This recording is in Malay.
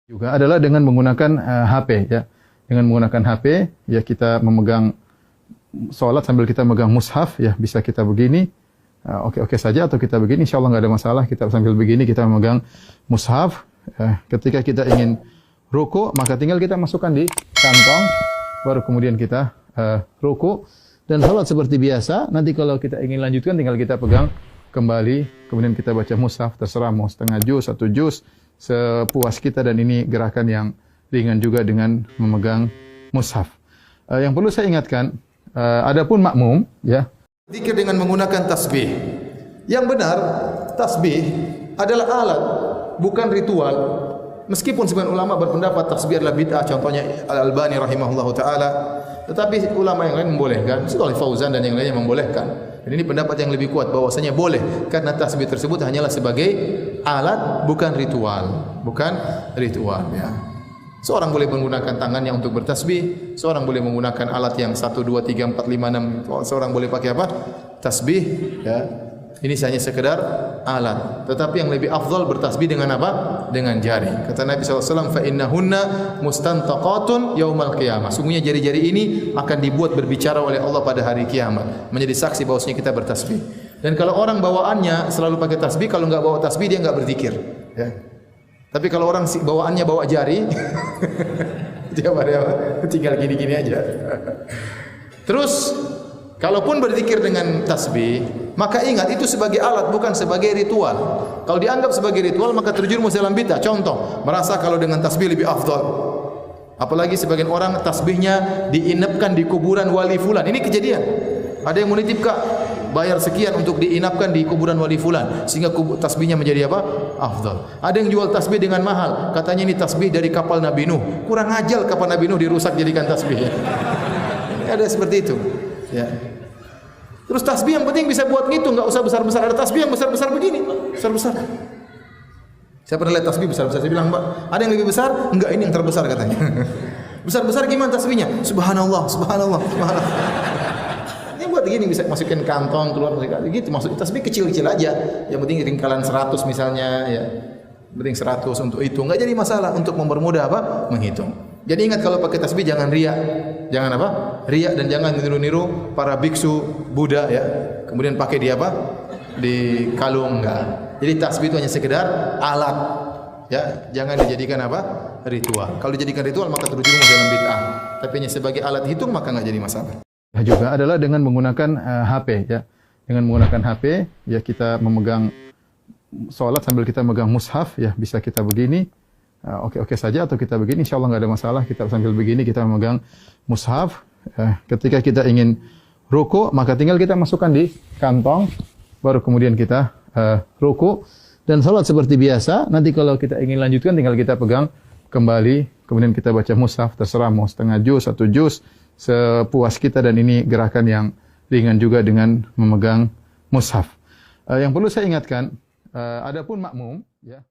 Juga adalah dengan menggunakan HP ya. Dengan menggunakan HP ya kita memegang salat sambil kita megang mushaf ya, bisa kita begini oke saja, atau kita begini insyaallah enggak ada masalah. Kita sambil begini kita memegang mushaf ketika kita ingin ruku maka tinggal kita masukkan di kantong baru kemudian kita ruku dan salat seperti biasa. Nanti kalau kita ingin lanjutkan tinggal kita pegang kembali kemudian kita baca mushaf, terserah mau setengah juz, 1 juz sepuas kita, dan ini gerakan yang ringan juga dengan memegang mushaf. Yang perlu saya ingatkan, adapun makmum ya, zikir dengan menggunakan tasbih. Yang benar, tasbih adalah alat, bukan ritual. Meskipun sebagian ulama berpendapat tasbih adalah bid'ah, contohnya Al-Albani rahimahullahu taala, tetapi ulama yang lain membolehkan, seperti Fauzan dan yang lainnya membolehkan. Dan ini pendapat yang lebih kuat bahwasanya boleh, karena tasbih tersebut hanyalah sebagai alat, bukan ritual ya. Seorang boleh menggunakan tangannya untuk bertasbih, seorang boleh menggunakan alat yang 1 2 3 4 5 6, seorang boleh pakai apa? Tasbih ya. Ini hanya sekedar alat. Tetapi yang lebih afdal bertasbih dengan apa? Dengan jari. Kata Nabi SAW, fa innahunna mustantaqatun yaumal qiyamah. Sungguhnya jari-jari ini akan dibuat berbicara oleh Allah pada hari kiamat, menjadi saksi bahwasanya kita bertasbih. Dan kalau orang bawaannya selalu pakai tasbih, kalau enggak bawa tasbih dia enggak berzikir ya. Tapi kalau orang bawaannya bawa jari dia tinggal gini-gini aja. Terus kalaupun berzikir dengan tasbih, maka ingat itu sebagai alat, bukan sebagai ritual. Kalau dianggap sebagai ritual maka terjerumus dalam bid'ah. Contoh, merasa kalau dengan tasbih lebih afdal. Apalagi sebagian orang tasbihnya diinapkan di kuburan wali fulan. Ini kejadian. Ada yang menitip, Kak, bayar sekian untuk diinapkan di kuburan wali fulan sehingga tasbihnya menjadi apa? Afdal. Ada yang jual tasbih dengan mahal. Katanya ini tasbih dari kapal Nabi Nuh. Kurang ajar kapal Nabi Nuh dirusak jadikan tasbih. Ada seperti itu. Ya. Terus tasbih yang penting bisa buat ngitung, enggak usah besar-besar. Ada tasbih yang besar-besar begini, besar-besar. Saya pernah lihat tasbih besar-besar, saya bilang, "Mbak, ada yang lebih besar?" "Enggak, ini yang terbesar," katanya. Besar-besar gimana tasbihnya? Subhanallah, subhanallah, subhanallah. Ini buat begini, bisa masukin kantong, keluar gitu. Maksud tasbih kecil-kecil aja. Yang penting ringkalan 100 misalnya ya. Penting 100 untuk itu. Enggak jadi masalah untuk mempermudah apa? Menghitung. Jadi ingat kalau pakai tasbih jangan riya. Jangan apa? Riya, dan jangan niru-niru para biksu Buddha ya. Kemudian pakai di apa? Di kalung, enggak. Jadi tasbih itu hanya sekedar alat. Ya, jangan dijadikan apa? Ritual. Kalau dijadikan ritual maka terjerumus dalam bid'ah. Tapi hanya sebagai alat hitung maka enggak jadi masalah. Juga adalah dengan menggunakan HP ya. Dengan menggunakan HP ya kita memegang salat sambil kita megang mushaf ya, bisa kita begini oke saja, atau kita begini insyaallah enggak ada masalah. Kita sambil begini kita memegang mushaf ketika kita ingin ruku maka tinggal kita masukkan di kantong baru kemudian kita ruku dan salat seperti biasa. Nanti kalau kita ingin lanjutkan tinggal kita pegang kembali kemudian kita baca mushaf, terserah mau setengah juz, 1 juz sepuas kita, dan ini gerakan yang ringan juga dengan memegang mushaf. Yang perlu saya ingatkan, adapun makmum ya.